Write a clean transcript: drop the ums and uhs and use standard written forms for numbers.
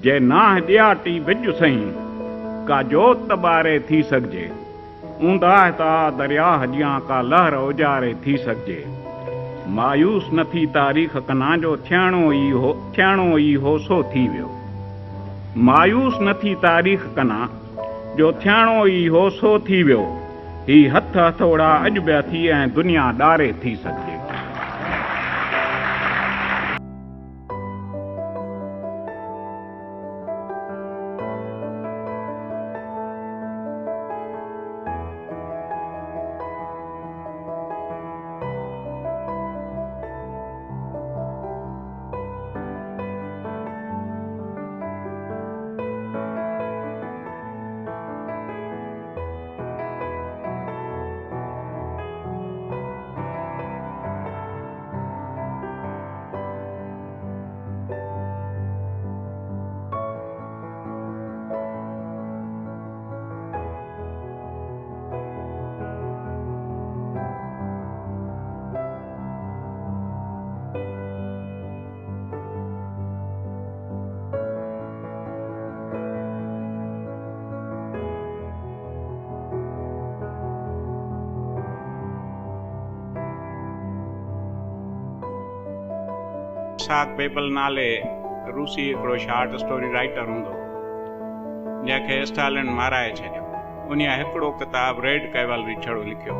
जे नाह ॾियाटी विझ सही का जोत ॿारे थी सघिजे ऊंदा ता दरिया जियां का लहर उजारे थी सघिजे मायूस न थी तारीख़ कना जो थियणो ई हो सो थी वियो मायूस न थी तारीख़ कना जो थियणो ई हो सो थी वियो ही हथ हथोड़ा अॼु ॿिया थी ऐं दुनिया ॾारे थी सघिजे। इसाक बेबल नाले रूसी हिकिड़ो शॉर्ट स्टोरी राइटर हूंदो जंहिंखे स्टालिन माराए छॾियो उन हिकिड़ो किताबु रेड कैवलरी छड़ो लिखियो